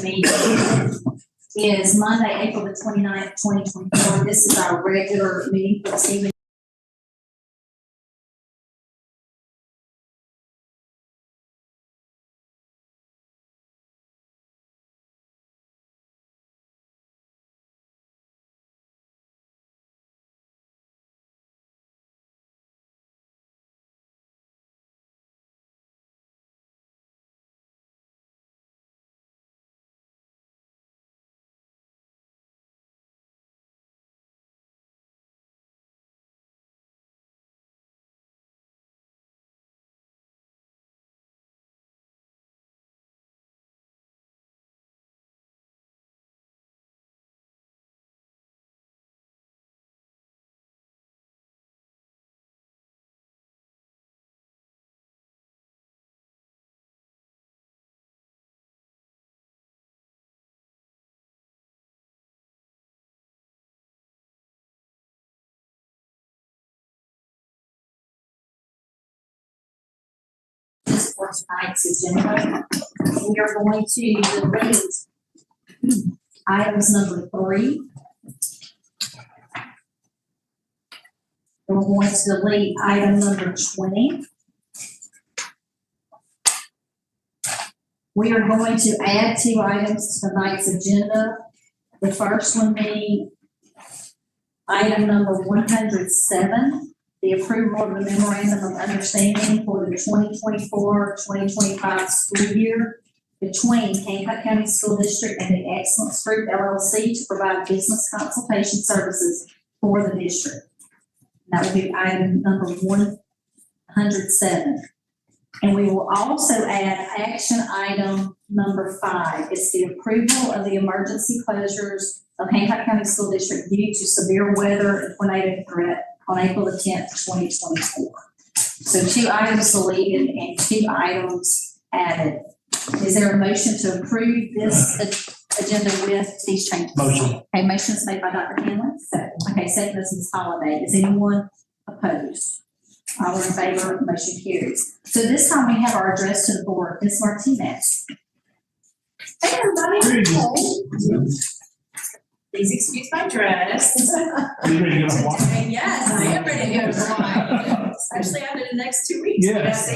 meeting is Monday, April the 29th, 2024. This is our regular meeting for this evening. For tonight's agenda, we are going to delete items number 3. We're going to delete item number 20. We are going to add 2 items to tonight's agenda. The first one being item number 107. The approval of the memorandum of understanding for the 2024-2025 school year between Hancock County School District and the Excellence Group LLC to provide business consultation services for the district. That will be item number 107. And we will also add action item number 5. It's the approval of the emergency closures of Hancock County School District due to severe weather and tornado threat on April the 10th, 2024. So 2 items deleted and 2 items added. Is there a motion to approve this agenda with these changes? Motion. Okay, motion is made by Dr. Hanlon. Okay, second is Ms. Holliday. Is anyone opposed? All in favor, motion carries. So this time we have our address to the board. Ms. Martinez. Hey, everybody. Please excuse my dress. Are you ready to go to walk? Yes, I am ready to go to Hawaii, especially after the next 2 weeks. Yes.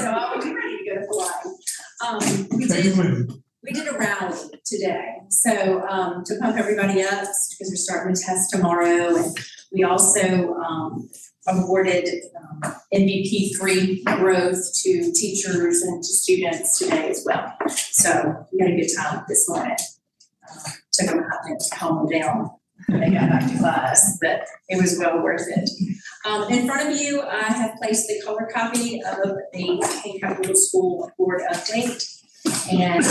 So I'll be ready to go to Hawaii. We did a rally today, so to pump everybody up because we're starting to test tomorrow, and we also awarded MVP3 growth to teachers and to students today as well. So we had a good time this morning. Took them out to calm them down when they got back to class, but it was well worth it. In front of you, I have placed the color copy of the Hancock Middle School board update. And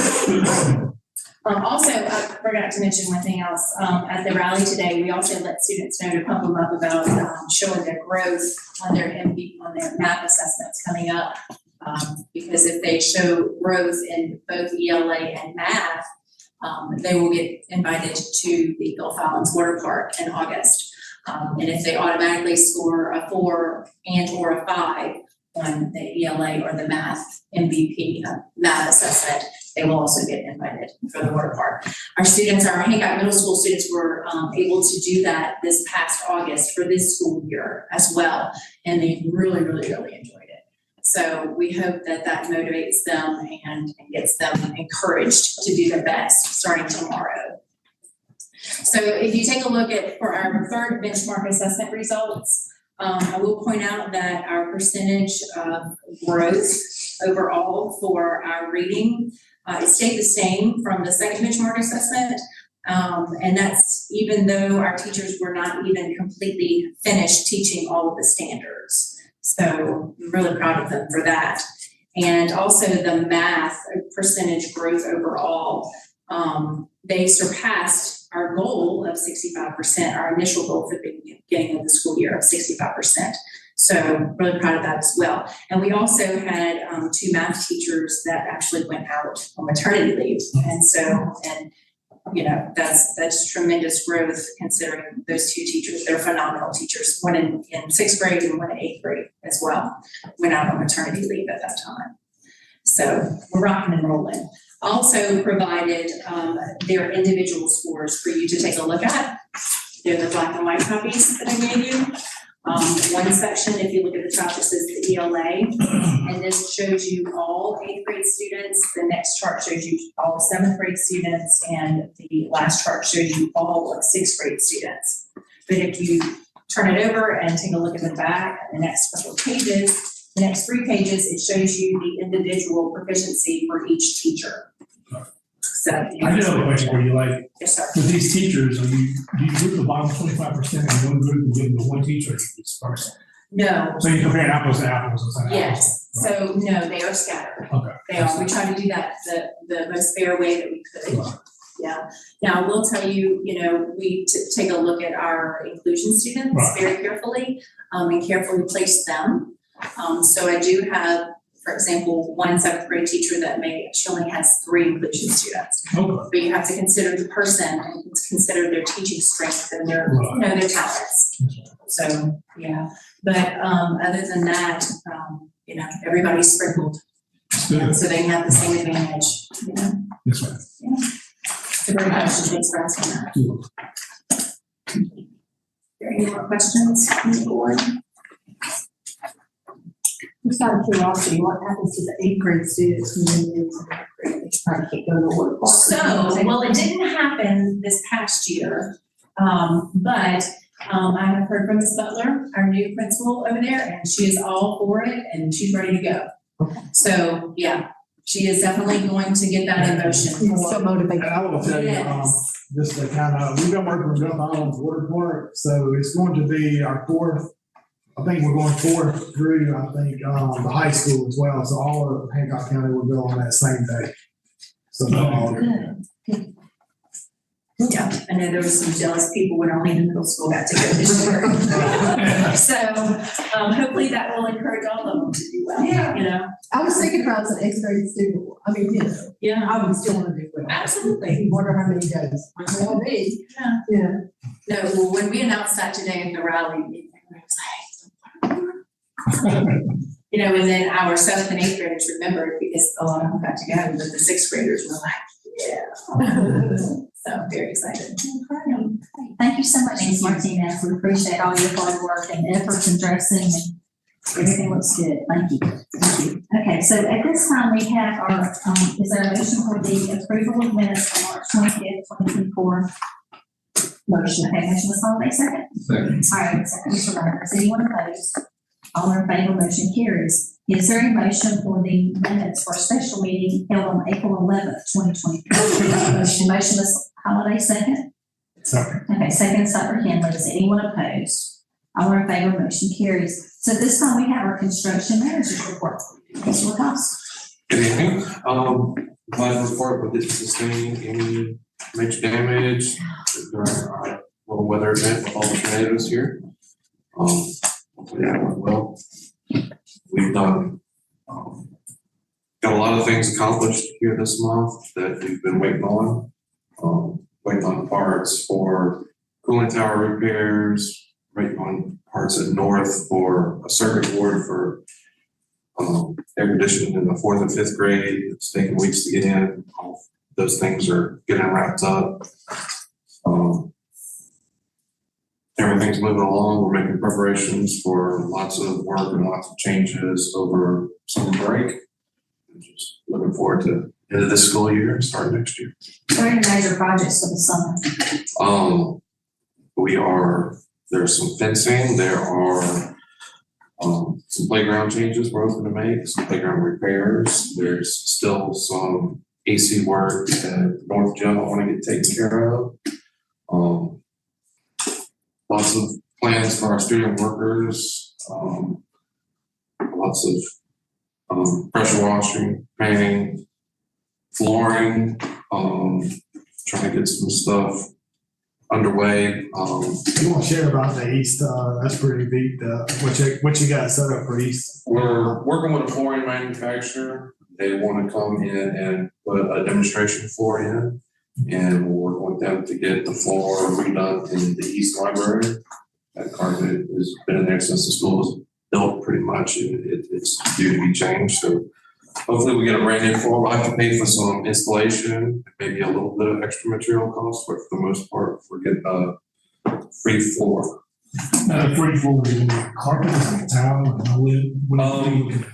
also, I forgot to mention one thing else. At the rally today, we also let students know to pump them up about showing their growth on their math assessments coming up. Because if they show growth in both ELA and math, they will get invited to the Gulf Islands Water Park in August. And if they automatically score a 4 and or a 5 on the ELA or the math MVP math assessment, they will also get invited for the water park. Our Hancock Middle School students were able to do that this past August for this school year as well. And they really, really, really enjoyed it. So we hope that motivates them and gets them encouraged to do their best starting tomorrow. So if you take a look for our 3rd benchmark assessment results, I will point out that our percentage of growth overall for our reading, it stayed the same from the 2nd benchmark assessment. And that's even though our teachers were not even completely finished teaching all of the standards. So I'm really proud of them for that. And also the math percentage growth overall, they surpassed our goal of 65%, our initial goal for the beginning of the school year of 65%. So really proud of that as well. And we also had 2 math teachers that actually went out on maternity leave. And you know, that's tremendous growth considering those 2 teachers. They're phenomenal teachers. One in 6th grade and one in 8th grade as well. Went out on maternity leave at that time. So we're rocking and rolling. Also provided their individual scores for you to take a look at. They're the black and white copies that I gave you. One section, if you look at the top, it says the ELA, and this shows you all 8th grade students. The next chart shows you all 7th grade students, and the last chart shows you all of 6th grade students. But if you turn it over and take a look at the back, the next couple of pages, the next 3 pages, it shows you the individual proficiency for each teacher. So, I do have a question for you, like, yes, sir. with these teachers, do you group the bottom 25% in one group and give them to one teacher? No. So you compare apples to apples and say Yes, so no, they are scattered. Okay. They are, we try to do that the most fair way that we could. Right. Yeah, now I will tell you, we take a look at our inclusion students Right. very carefully, and carefully place them. So I do have, for example, one 7th grade teacher that she only has 3 inclusion students. Okay. But you have to consider the person and consider their teaching strength and their, Right. their talents. So, yeah, but other than that, everybody's sprinkled. Good. So they have the same advantage, This way. So very much, thanks for asking that. Cool. Are there any more questions from the board? Just out of curiosity, what happens to the 8th grade students when they move to 9th grade? They try to keep going to work. Well, it didn't happen this past year, but I have heard from Ms. Butler, our new principal over there, and she is all for it and she's ready to go. Okay. So, yeah, she is definitely going to get that in motion. So motivated. And I will tell you, Yes. just to we've been working with Gulf Island's water department, so it's going to be our 4th. I think we're going 4th through, the high school as well, so all of Hancock County will go on that same day. So they'll all. Good. Yeah, I know there was some jealous people when only the middle school got to go this year. So, hopefully that will encourage all of them to do well, Yeah. I was thinking if I was an 8th grade student, Yeah, I would still want to do well. absolutely. Wonder how many days. I know I'll be. Yeah. Yeah. No, well, when we announced that today in the rally, everybody was like, and then our 7th and 8th graders remembered because a lot of them got to go, but the 6th graders were like, yeah. So I'm very excited. Thank you so much, Ms. Martinez. We appreciate all your hard work and efforts in dressing, and everything looks good. Thank you. Thank you. Okay, so at this time, we have our, is there a motion for the approval of minutes from March 25th, 2024? Motion. Okay, motion was Holiday, second? Second. All right, second, Mr. Ryder. Is anyone opposed? All in favor, motion carries. Is there a motion for the minutes for a special meeting held on April 11th, 2024? Motion was Holiday, second? Second. Okay, second, Cyber Henley. Is anyone opposed? All in favor, motion carries. So this time we have our construction manager's report. Mr. Lacoste. Good evening. Glad to report we didn't sustain any major damage during our little weather event with all the tornadoes here. Hopefully that went well. We've done, got a lot of things accomplished here this month that we've been waiting on. Waiting on parts for cooling tower repairs, waiting on parts at North for a circuit board for air conditioning in the 4th and 5th grade. It's taking weeks to get in. Those things are getting wrapped up. Everything's moving along. We're making preparations for lots of work and lots of changes over summer break. Just looking forward to the end of this school year and start next year. What are your major projects for the summer? There's some fencing, there are some playground changes we're hoping to make, some playground repairs. There's still some AC work at North Gym I want to get taken care of. Lots of plans for our student workers, lots of pressure washing, painting, flooring, trying to get some stuff underway. You want to share about the East, that's pretty neat, what you got set up for East? We're working with a flooring manufacturer. They want to come in and put a demonstration floor in, and we're working with them to get the floor redone in the East Library. That carpet has been in there since the school was built pretty much, and it's due to be changed. So hopefully we get a brand new floor. We'll have to pay for some installation, maybe a little bit of extra material cost, but for the most part, we're getting a free floor. Free floor, carpets and tile and wood.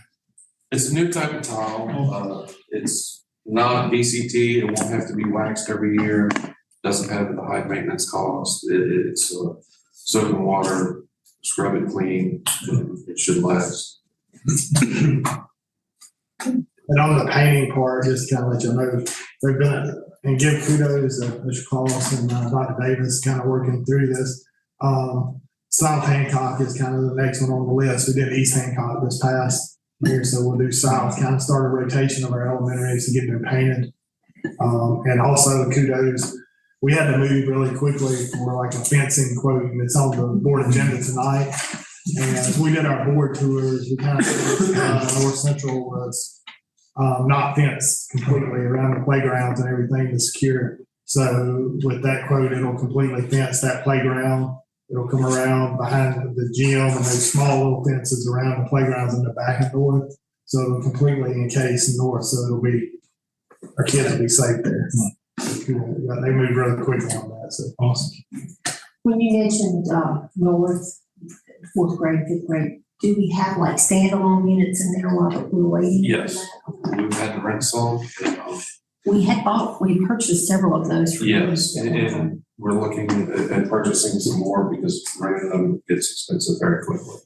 It's a new type of tile. It's not VCT. It won't have to be waxed every year. Doesn't have the high maintenance cost. It's soap and water, scrub it clean. It should last. And on the painting part, just kind of let you know, they've been, and give kudos to Mr. Claus and Dr. Davis kind of working through this. South Hancock is kind of the next one on the list. We did East Hancock this past year, so we'll do South, kind of start a rotation of our elementaries to get them painted. And also kudos, we had to move really quickly for like a fencing quote, and it's on the board agenda tonight. And as we did our board tours, we kind of, North Central was not fenced completely around the playgrounds and everything to secure. So with that quote, it'll completely fence that playground. It'll come around behind the gym and those small little fences around the playgrounds in the back and north. So it'll completely encase north. So it'll be, our kids will be safe there. Yeah, they moved really quickly on that. So Awesome. When you mentioned, north, fourth grade, fifth grade, do we have like standalone units in there while we're waiting? Yes. We've had to rent some. We purchased several of those. Yes, and we're looking at purchasing some more because renting them gets expensive very quickly.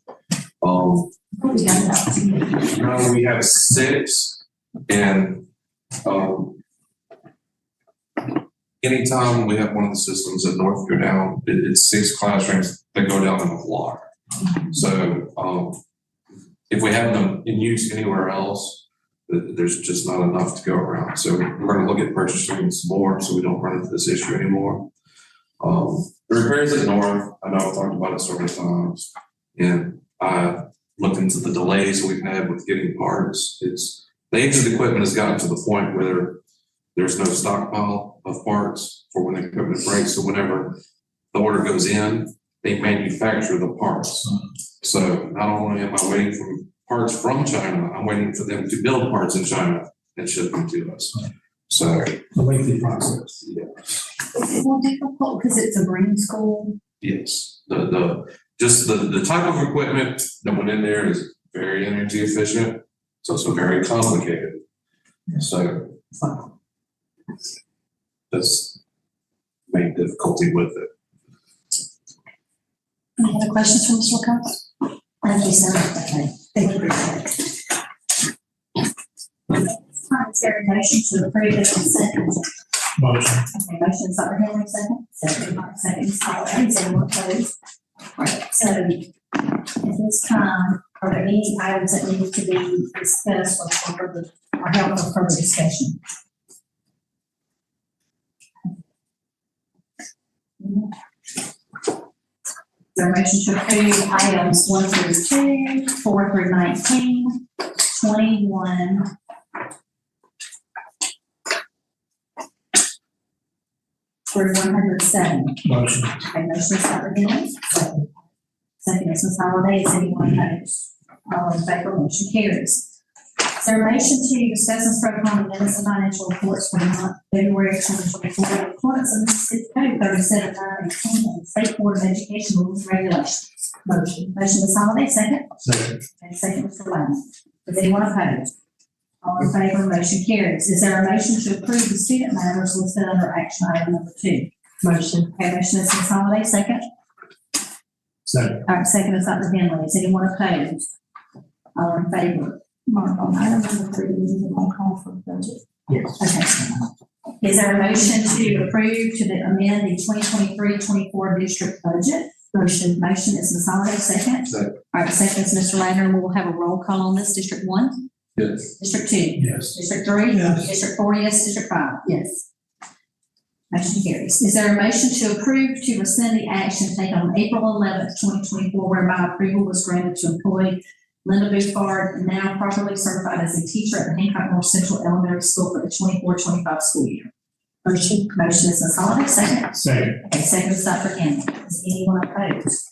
We got about 2. We have 6, and anytime we have one of the systems at North go down, it's 6 classrooms that go down in a block. So if we have them in use anywhere else, there's just not enough to go around. So we're going to look at purchasing some more so we don't run into this issue anymore. The repairs at North, I know I've talked about it several times, and I looked into the delays we've had with getting parts. The age of the equipment has gotten to the point where there's no stockpile of parts for when the equipment breaks. So whenever the order goes in, they manufacture the parts. So not only am I waiting for parts from China, I'm waiting for them to build parts in China and ship them to us. So A lengthy process. yeah. Is it more difficult because it's a green school? Yes, the type of equipment that went in there is very energy efficient. It's also very complicated. So that's the main difficulty with it. Any other questions from Mr. LaCoste? Thank you, sir. Okay, thank you. Is there a motion to approve the consent agenda? Motion. Okay, motion, Dr. Henry, second. Second, Ms. Holloway, is anyone opposed? Right, so at this time, are there any items that need to be discussed or further, or held for further discussion? Is there a motion to approve items 1 through 2, 4 through 19, 21, through 107? Motion. Okay, motion is Dr. Henry. Second is Ms. Holiday. Is anyone opposed? All in favor, motion carries. Is there a motion to discuss and spread upon the minutes of financial reports for the month of February 2024 in accordance with Mississippi Code 37-918 and the State Board of Education rules and regulations? Motion. Motion, Ms. Holiday, second. Second. And second, Mr. Lamb. Is anyone opposed? All in favor, motion carries. Is there a motion to approve the student matters listed under action item number 2? Motion. Okay, motion is Ms. Holiday, second. Second. All right, second is Dr. Henley. Is anyone opposed? All in favor? Mark, on item number 3, we need a roll call for the budget. Yes. Okay. Is there a motion to approve to amend the 2023-24 district budget? Motion. Motion is Ms. Holiday, second. Second. All right, second is Mr. Ladner. We will have a roll call on this. District 1? Yes. District 2? Yes. District 3? Yes. District 4, yes. District 5? Yes. Motion carries. Is there a motion to approve to rescind the action taken on April 11th, 2024, whereby approval was granted to employ Linda Bouffard, now properly certified as a teacher at the Hancock North Central Elementary School for the 24-25 school year? Motion is Ms. Holiday, second. Second. Okay, second is Dr. Henley. Is anyone opposed?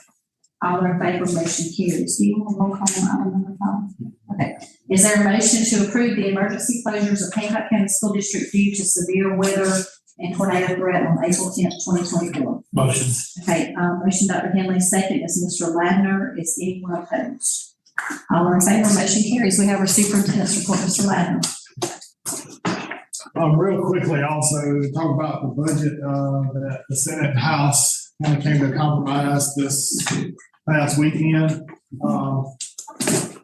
All are in favor, motion carries. Do you want a roll call on item number 5? Okay. Is there a motion to approve the emergency closures of Hancock County School District due to severe weather and tornado threat on April 10th, 2024? Motion. Okay, motion Dr. Henley, second is Mr. Ladner. Is anyone opposed? All are in favor, motion carries. We have our superintendent's report, Mr. Ladner. Real quickly also, to talk about the budget, that the Senate and House kind of came to a compromise this past weekend.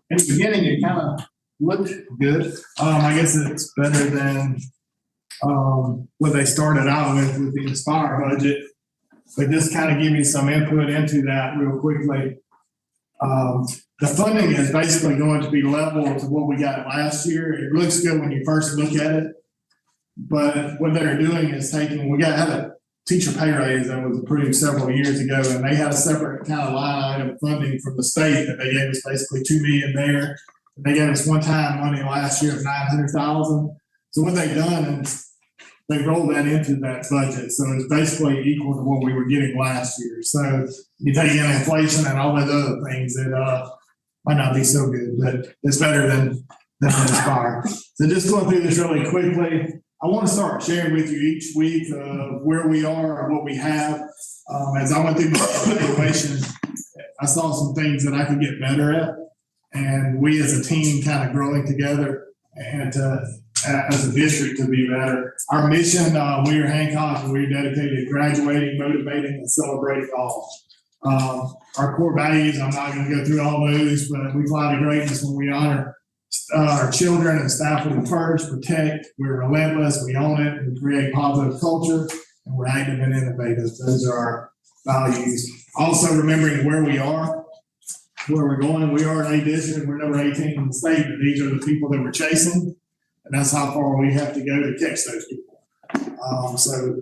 In the beginning, it kind of looked good. I guess it's better than, what they started out with the Inspire budget. But just kind of give you some input into that real quickly. The funding is basically going to be level to what we got last year. It looks good when you first look at it. But what they're doing is had a teacher pay raise that was approved several years ago, and they had a separate kind of line item funding from the state that they gave us basically $2 million there. They gave us one-time money last year of $900,000. So what they've done is they rolled that into that budget. So it's basically equal to what we were getting last year. So you take in inflation and all those other things that might not be so good, but it's better than Inspire. So just going through this really quickly. I want to start sharing with you each week where we are and what we have. As I went through my evaluation, I saw some things that I could get better at, and we as a team kind of growing together and as a district to be better. Our mission, we are Hancock, and we're dedicated to graduating, motivating, and celebrating all. Our core values, I'm not going to go through all those, but we fly to greatness when we honor our children and staff with the first, protect, we're relentless, we own it, we create positive culture, and we're active and innovative. Those are our values. Also remembering where we are, where we're going. We are an A district, we're number 18 in the state, but these are the people that we're chasing, and that's how far we have to go to catch those people. So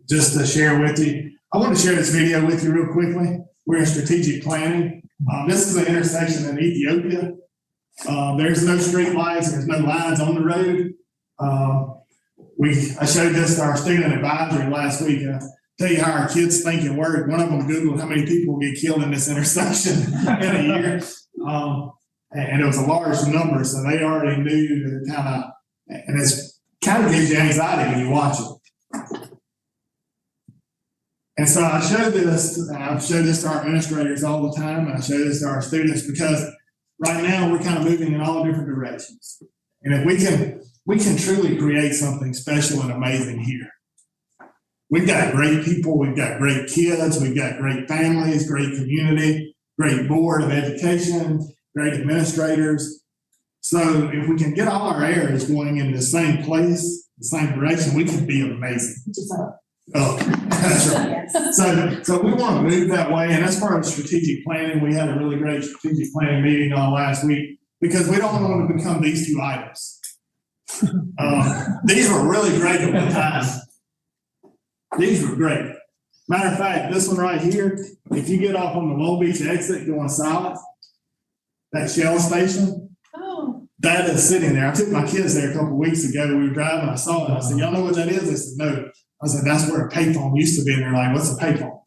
just to share with you, I want to share this video with you real quickly. We're in strategic planning. This is an intersection in Ethiopia. There's no street lights, there's no lines on the road. I showed this to our student advisory last week. Tell you how our kids think and work. One of them Googled how many people get killed in this intersection in a year. And it was a large number, so they already knew that kind of, and it's kind of gives you anxiety when you watch it. And so I showed this to our administrators all the time, and I show this to our students because right now we're kind of moving in all different directions. And if we can truly create something special and amazing here. We've got great people, we've got great kids, we've got great families, great community, great board of education, great administrators. So if we can get all our areas going in the same place, the same direction, we can be amazing. Oh, that's right. So we want to move that way, and that's part of strategic planning. We had a really great strategic planning meeting last week because we don't want to become these two items. These were really great at one time. These were great. Matter of fact, this one right here, if you get off on the Long Beach exit going south, that Shell station, that is sitting there. I took my kids there a couple of weeks ago. We were driving, I saw it. I said, y'all know what that is? They said, no. I said, that's where a payphone used to be. And they're like, what's a payphone?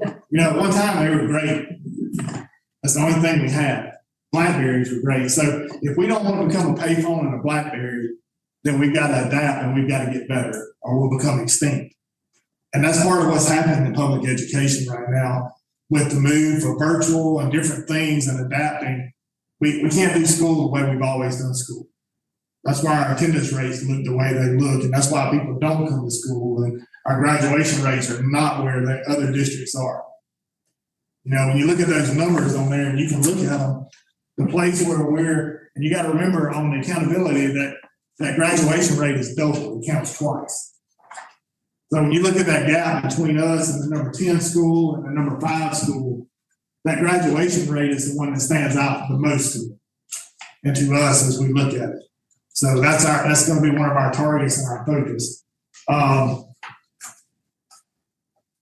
At one time they were great. That's the only thing we had. Blackberries were great. So if we don't want to become a payphone and a Blackberry, then we've got to adapt and we've got to get better or we'll become extinct. And that's part of what's happening in public education right now with the move for virtual and different things and adapting. We can't do school the way we've always done school. That's why our attendance rates look the way they look, and that's why people don't come to school, and our graduation rates are not where the other districts are. When you look at those numbers on there, and you can look at them, the place where and you got to remember on the accountability that graduation rate is double, it counts twice. So when you look at that gap between us and the number 10 school and the number 5 school, that graduation rate is the one that stands out the most to me and to us as we look at it. So that's going to be one of our targets and our focus.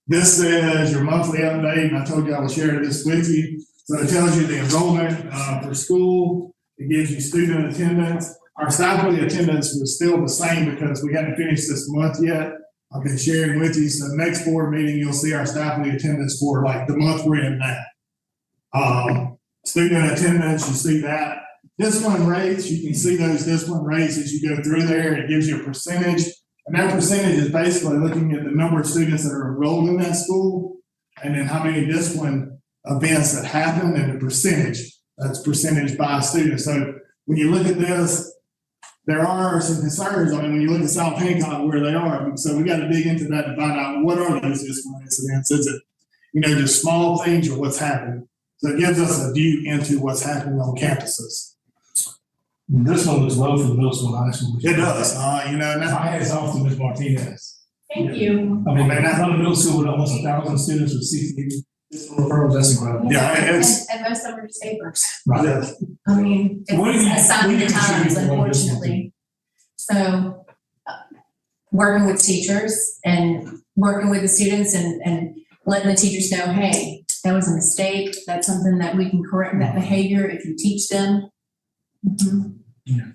This is your monthly update, and I told you I would share this with you. So it tells you the enrollment for school. It gives you student attendance. Our faculty attendance was still the same because we hadn't finished this month yet. I've been sharing with you. So next board meeting, you'll see our faculty attendance for like the month we're in now. Student attendance, you see that. Discipline rates, you can see those discipline rates as you go through there. It gives you a percentage. And that percentage is basically looking at the number of students that are enrolled in that school and then how many discipline events that happen and the percentage. That's percentage by student. So when you look at this, there are some concerns. I mean, when you look at South Hancock where they are, so we got to dig into that to find out what are those discipline incidents. Is it, just small things or what's happening? So it gives us a view into what's happening on campuses. This one looks low for the middle school and high school. It does, and that's, My hat's off to Ms. Martinez. Thank you. I mean, that's not a middle school with almost 1,000 students with 60 referrals, that's incredible. yeah, it's, And most of them are just papers. Right. yeah. I mean, What do you- it's a sign what of do the you times, contribute to all this? unfortunately. So, working with teachers and working with the students and letting the teachers know, hey, that was a mistake, that's something that we can correct that behavior if you teach them. Yeah.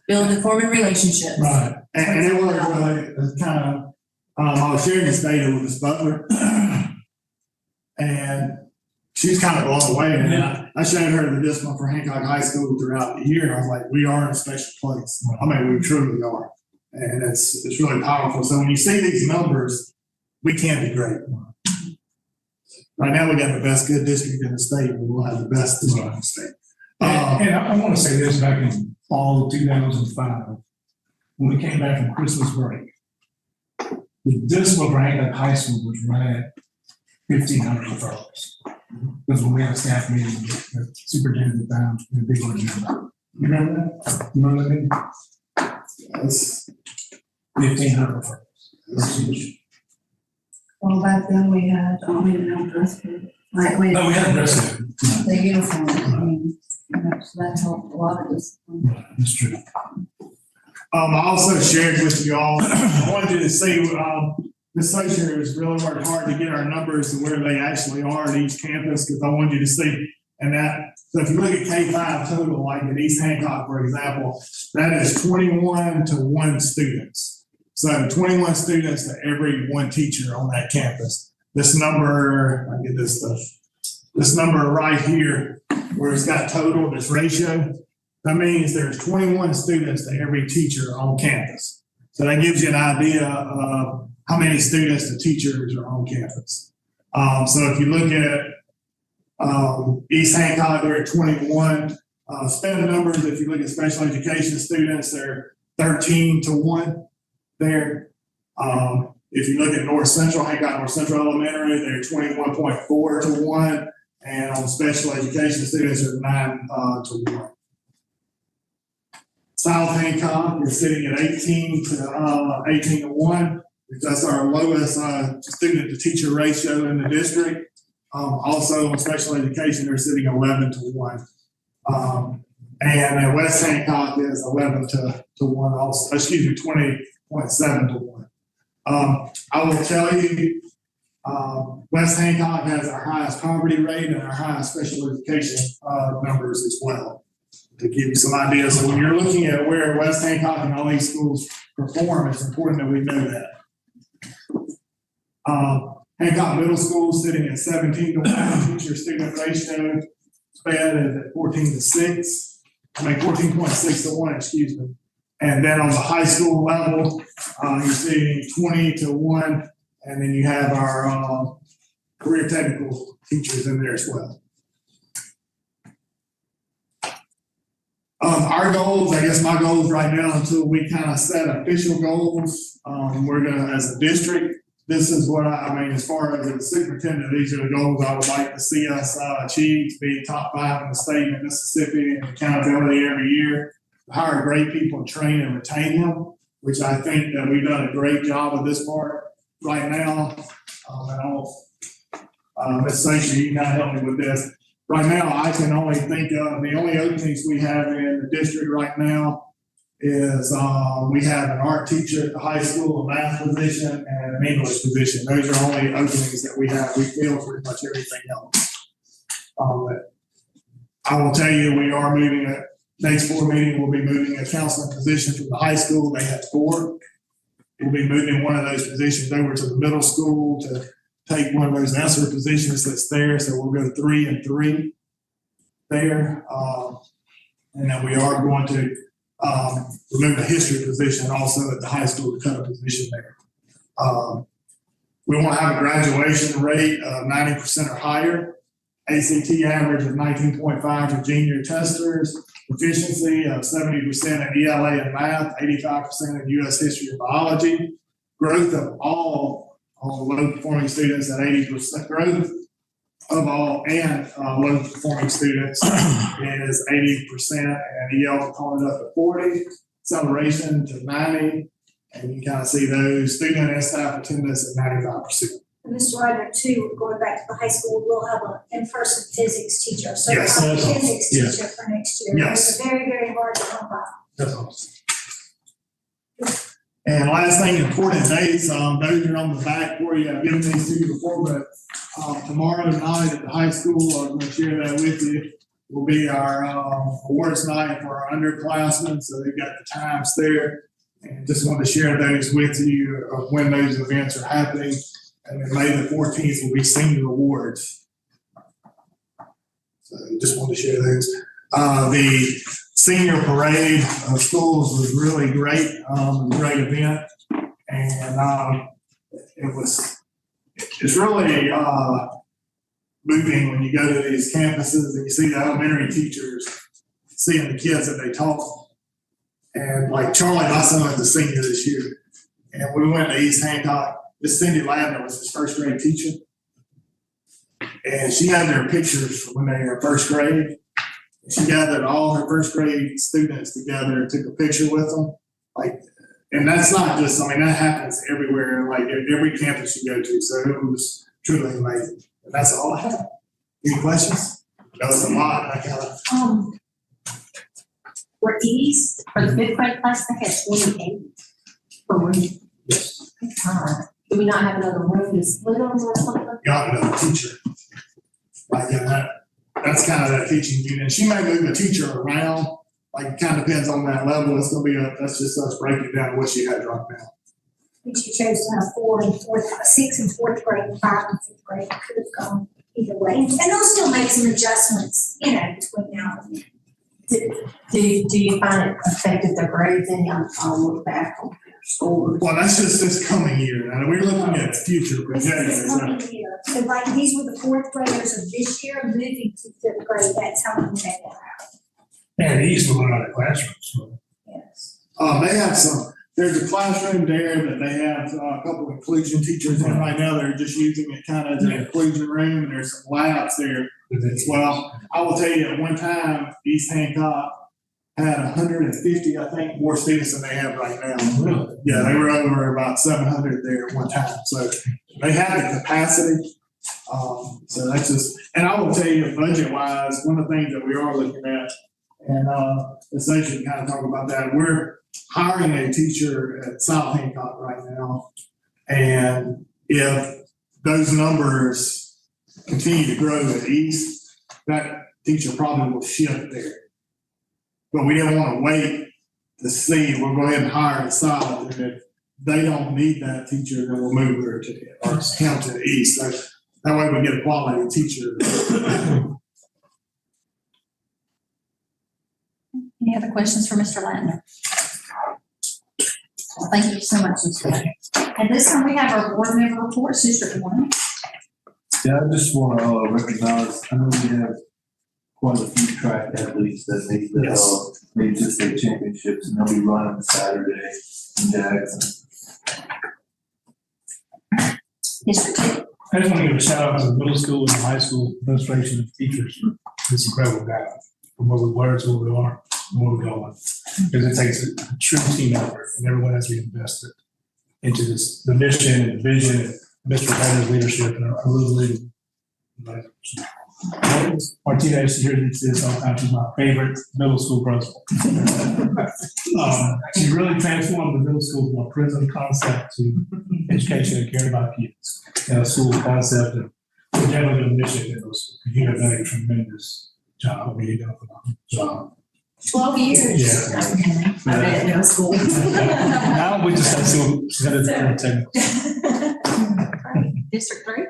Build and forming relationships. Right. And it was really kind of, I was sharing this data with Ms. Butler. And she's kind of blown away. And I showed her the discipline for Hancock High School throughout the year. And I was like, we are in a special place. I mean, we truly are. And it's really powerful. So when you see these numbers, we can be great. Right now, we got the best good district in the state. And we'll have the best district in the state. And I want to say this, back in fall of 2005, when we came back from Christmas break, the discipline for Hancock High School was right at 1,500 referrals. Because when we had a staff meeting, the superintendent found the big one. You remember that? You remember that meeting? That's 1,500 referrals. That's huge. Well, back then we had, I don't even know dress code. Like, we No, we had a dress code. the uniform, I mean, so that helped a lot of this. Right, that's true. I also shared with you all, I wanted you to see, the associate has really worked hard to get our numbers to where they actually are at each campus, because I wanted you to see. And that, so if you look at K-5 total, like at East Hancock, for example, that is 21 to 1 students. So 21 students to every 1 teacher on that campus. This number, I get this stuff, this number right here, where it's got total, this ratio, that means there's 21 students to every teacher on campus. So that gives you an idea of how many students to teachers are on campus. So if you look at East Hancock, they're at 21. Spend numbers, if you look at special education students, they're 13 to 1 there. If you look at North Central, Hancock North Central Elementary, they're 21.4 to 1. And on special education students, they're 9 to 1. South Hancock is sitting at 18 to 1. That's our lowest student to teacher ratio in the district. Also on special education, they're sitting 11 to 1. And West Hancock is 11 to 1 also, 20.7 to 1. I will tell you, West Hancock has our highest poverty rate and our highest special education numbers as well, to give you some ideas. So when you're looking at where West Hancock and all these schools perform, it's important that we know that. Hancock Middle School sitting at 17 to 1 teacher student ratio, SPED is at 14.6 to 1, excuse me. And then on the high school level, you're seeing 20 to 1, and then you have our career technical teachers in there as well. Our goals, I guess my goals right now, until we kind of set official goals, we're gonna, as a district, this is what I mean, as far as the superintendent, these are the goals I would like to see us achieve, to be top 5 in the state in Mississippi and accountability every year. Hire great people, train and retain them, which I think that we've done a great job of this part right now. Ms. Sacher, you can help me with this. Right now, I can only think of, the only openings we have in the district right now is we have an art teacher at the high school, a math position, and an English position. Those are only openings that we have. We fill pretty much everything else. I will tell you, we are moving at next board meeting, we'll be moving a counseling position from the high school. They have 4. We'll be moving one of those positions over to the middle school to take one of those ESER positions that's there, so we'll go 3 and 3 there. And then we are going to remove the history position also at the high school to cut a position there. We want to have a graduation rate of 90% or higher, ACT average of 19.5 for junior testers, proficiency of 70% in ELA and math, 85% in US history and biology, growth of all low performing students at 80%, growth of all and low performing students is 80% and EL component up to 40, acceleration to 90, and you kind of see those student and staff attendance at 95%. And Mr. Ryder, too, going back to the high school, we'll have an in-person physics teacher, so Yes. a physics Yes. teacher for next year. Yes. It's very, very hard to come by. That's awesome. And last thing, important dates, those are on the back for you. I've given these to you before, but tomorrow night at the high school, I'm gonna share that with you, will be our awards night for our underclassmen, so they've got the times there. And just wanted to share those with you of when those events are happening. And then May the 14th will be senior awards. So just wanted to share those. The senior parade of schools was really great. It was a great event. And it's really moving when you go to these campuses and you see the elementary teachers seeing the kids that they taught. And like Charlie, my son, is a senior this year. And we went to East Hancock. This Cindy Ladner was his first grade teacher. And she had their pictures from when they were first grade. She gathered all her first grade students together and took a picture with them. And that's not just, that happens everywhere, like at every campus you go to. So it was truly amazing. And that's all I have. Any questions? That was a lot. I kind of. For East, for the fifth grade class, they had 28 per room. Yes. Do we not have another room to split them or something? Got another teacher. That's kind of that teaching unit. She may move a teacher around, it kind of depends on that level. It's going to be that's just us breaking down what she had right now. I think she chose to have 6 and 4th grade, 5 and 5th grade. Could have gone either way. And they'll still make some adjustments, between now and then. Do you find it affected their grades any? I'll look back on their scores. Well, that's just this coming year. Now, we're looking at future projections. This coming year. So like these were the 4th graders of this year moving to 5th grade. That's how many they will have. And East will run out of classrooms. So. Yes. They have there's a classroom there that they have a couple of inclusion teachers in right now. They're just using it kind of as an inclusion room, and there's some labs there as well. I will tell you, at one time, East Hancock had 150, I think, more students than they have right now. Really? Yeah, they were over about 700 there at one time. So they have the capacity. So that's just, and I will tell you, budget-wise, one of the things that we are looking at, and essentially kind of talk about that, we're hiring a teacher at South Hancock right now. And if those numbers continue to grow at East, that teacher probably will shift there. But we didn't want to wait to see. We'll go ahead and hire at South. And if they don't need that teacher, then we'll move her to him to the East. So that way we get a quality teacher. Any other questions for Mr. Ladner? Well, thank you so much, Mr. Ladner. And this time we have our board member reports, District 1. Yeah, I just want to recognize, I know we have quite a few track athletes that made the state championships, and they'll be running Saturday in Jackson. District 2. I just want to give a shout out to the middle school and high school administration and teachers for this incredible data from where we were to where we are and where we're going. Because it takes a true team effort, and everyone has to be invested into this, the mission and the vision and Mr. Banner's leadership, and I really believe Martina here is sometimes she's my favorite middle school principal. She really transformed the middle school from a prison concept to education and caring about kids. And a school concept, and we're definitely going to miss it in middle school. You have done a tremendous job. You've done a phenomenal job. 12 years. Yeah. I bet middle school. Now we just have to technical. District 3.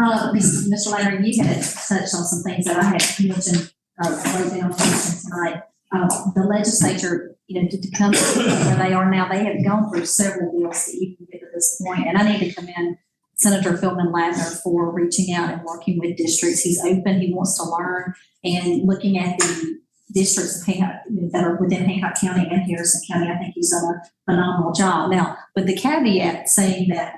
Mr. Larry, you had touched on some things that I had mentioned, wrote down tonight. The legislature, to come to where they are now, they have gone through several bills to even get to this point. And I need to commend Senator Philman Lather for reaching out and working with districts. He's open, he wants to learn, and looking at the districts of Hancock, that are within Hancock County and Harrison County. I think he's done a phenomenal job. Now, with the caveat saying that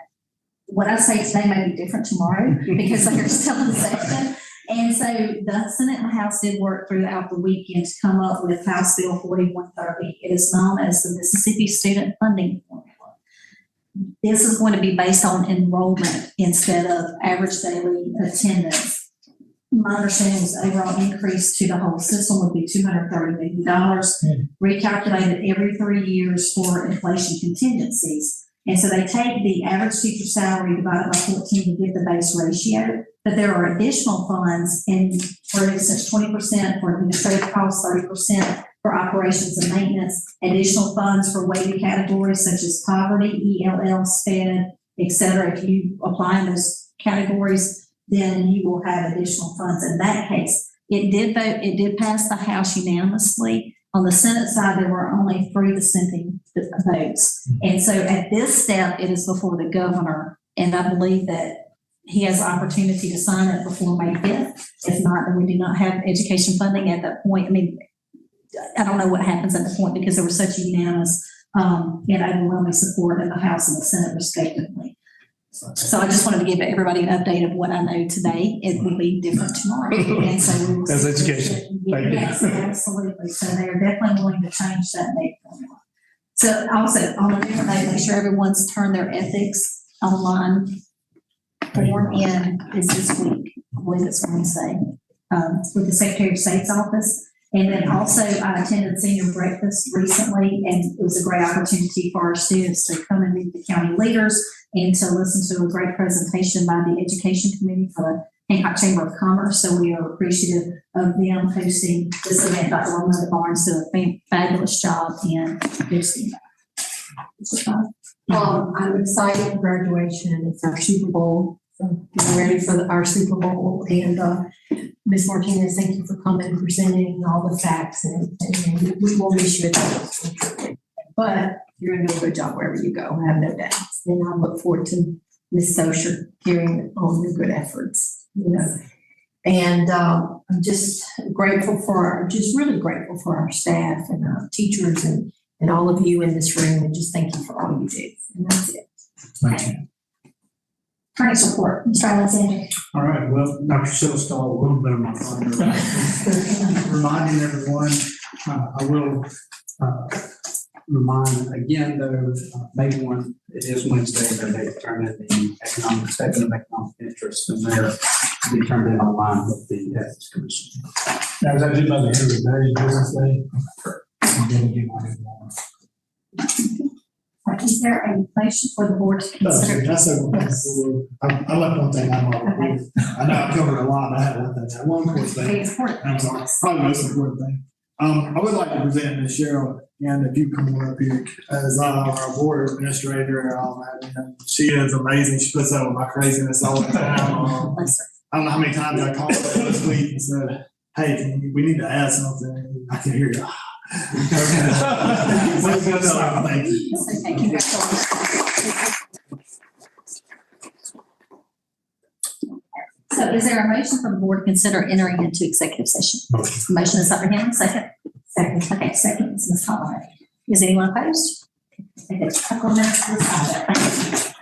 what I say today may be different tomorrow because they're still in session. And so the Senate and the House did work throughout the weekend to come up with House Bill 4130. It is known as the Mississippi Student Funding Formula. This is going to be based on enrollment instead of average daily attendance. My understanding is the overall increase to the whole system would be $230 million, recalculated every 3 years for inflation contingencies. And so they take the average teacher salary divided by 14 to get the base ratio, but there are additional funds, and for instance, 20% for administrative costs, 30% for operations and maintenance, additional funds for weighted categories such as poverty, ELL, SPED, et cetera. If you apply in those categories, then you will have additional funds. In that case, it did pass the House unanimously. On the Senate side, there were only 3 dissenting votes. And so at this step, it is before the governor, and I believe that he has the opportunity to sign it before May 5th. If not, then we do not have education funding at that point. I mean, I don't know what happens at the point because there was such unanimous and overwhelming support in the House and the Senate respectively. So I just wanted to give everybody an update of what I know today. It will be different tomorrow. And so we will. That's education. Thank you. Yes, absolutely. So they are definitely willing to change that date formula. So also on a different day, make sure everyone's turned their ethics online form in is this week. I believe it's Wednesday, with the Secretary of State's office. And then also I attended senior breakfast recently, and it was a great opportunity for our students to come and meet the county leaders and to listen to a great presentation by the Education Committee for the Hancock Chamber of Commerce. So we are appreciative of them hosting this event. Dr. Ramona Barnes did a fabulous job in hosting that. I'm excited for graduation. It's our Super Bowl. So getting ready for our Super Bowl. And Ms. Martinez, thank you for coming and presenting all the facts. And we will miss you at the but you're going to do a good job wherever you go. I have no doubts. And I look forward to Ms. Socher carrying on your good efforts. And I'm just grateful really grateful for our staff and our teachers and all of you in this room. And just thank you for all you do. And that's it. Thank you. Attorney's report, Mr. Alexander. All right, well, Dr. Sill stole a little bit of my thunder. Reminding everyone, I will remind again, though, May 1, it is Wednesday, that they determine the economic statement of economic interest, and they're to be turned in online with the Ethics Commission. Now, is that due by the end of the day, business day? I'm gonna get my name on. Is there a motion for the board to consider? That's I left one thing out of my report. I know I covered a lot, but I had one thing. One more thing. Okay, important. I'm sorry, probably the most important thing. I would like to present Ms. Cheryl, and if you come up here, as our board administrator, and she is amazing. She puts up with my craziness all the time. I don't know how many times I called her this week and said, hey, we need to add something. I can hear you. Thank you. Okay, congratulations. So is there a motion for the board to consider entering into executive session? Motion is Dr. Hammond, second. Second. Okay, second is Ms. Holloway. Is anyone opposed? Okay, a couple of minutes to decide that. Thank you.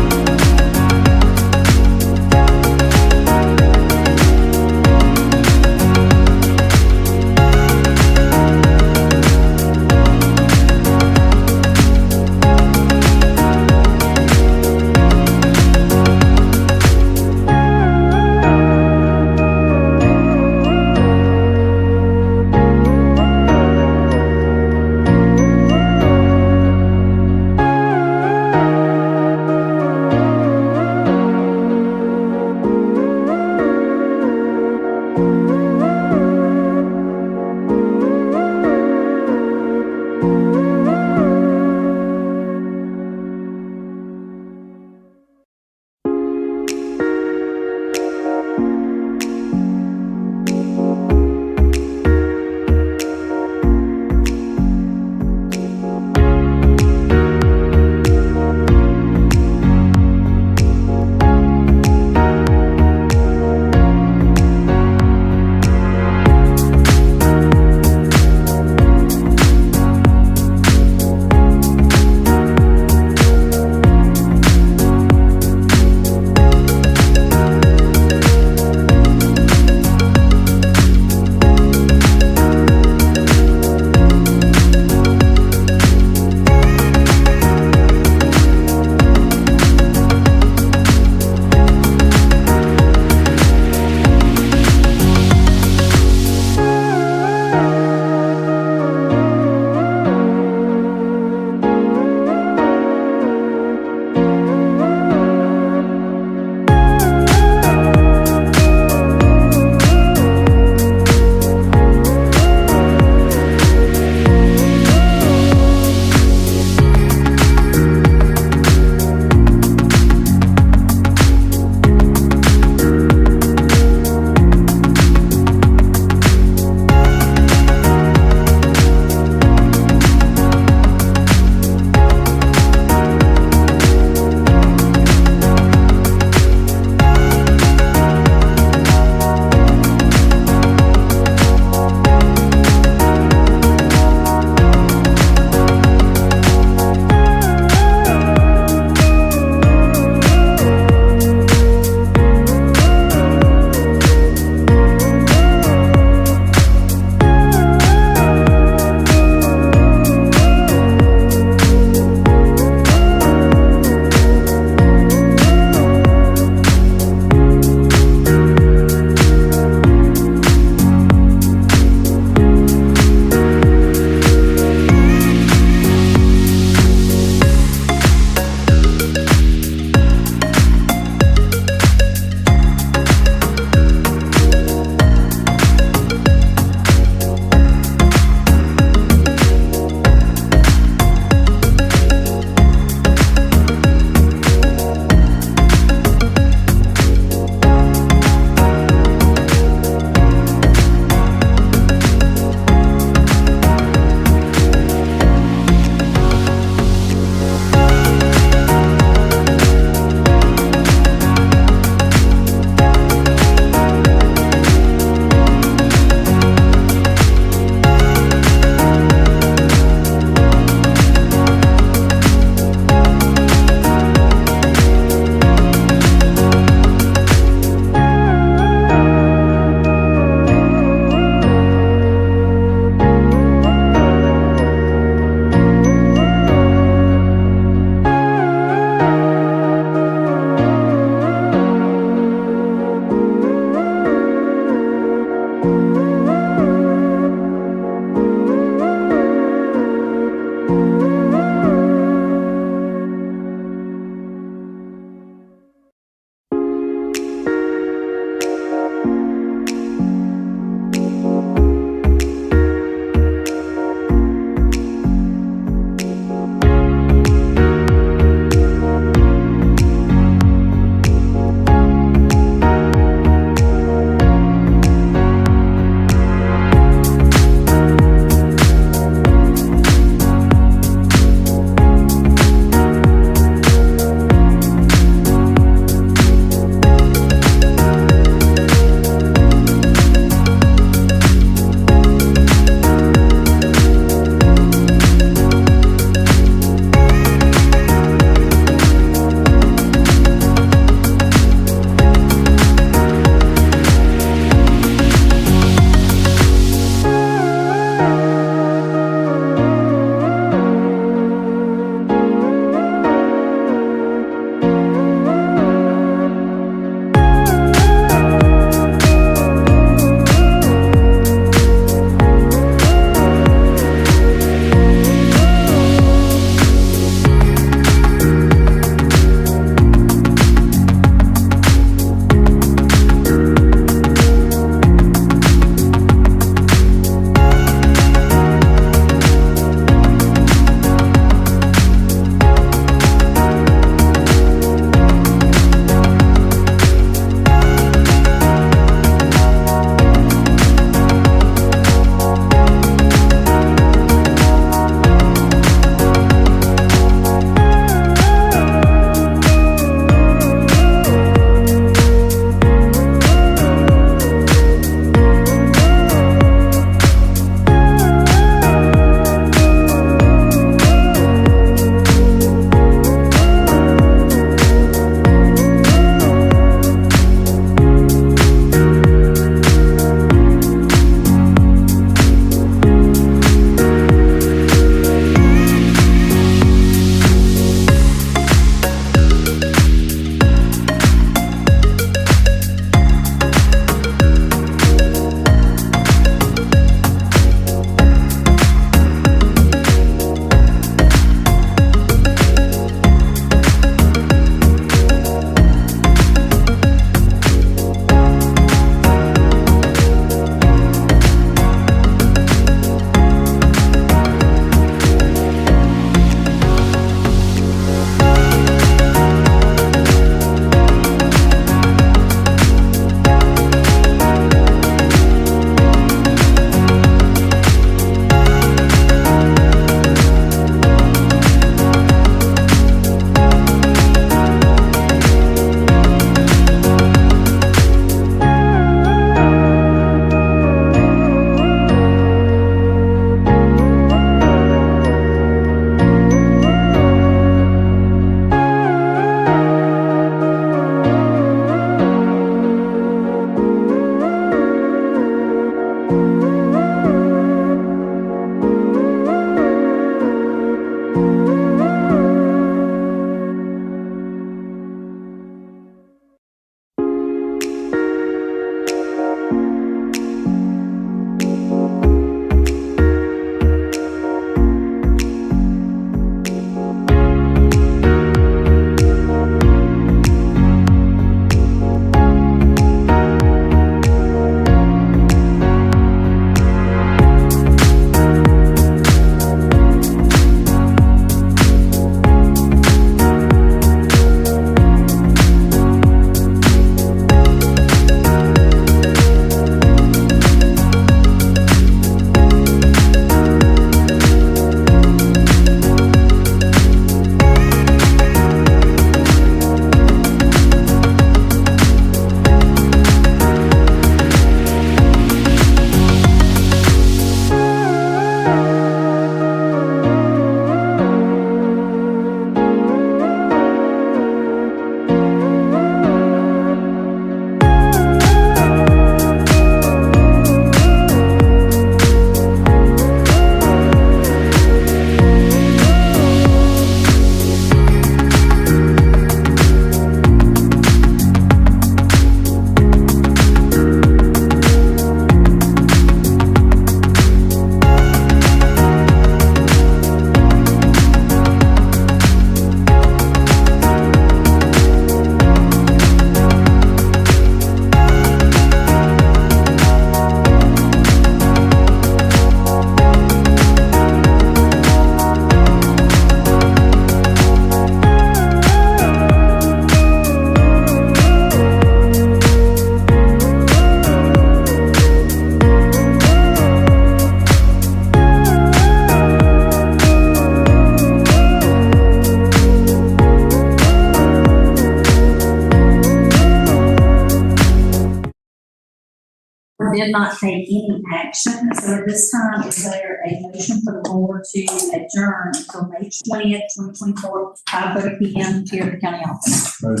did not take any action, so at this time, is there a motion for the board to adjourn until May 20th, 2024, 5:30 PM here at the county office? Okay,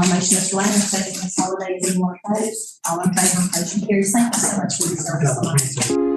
motion, Mr. Lane, second, Ms. Holiday, is anyone opposed? All in favor, motion carries. Thank you so much for your service tonight.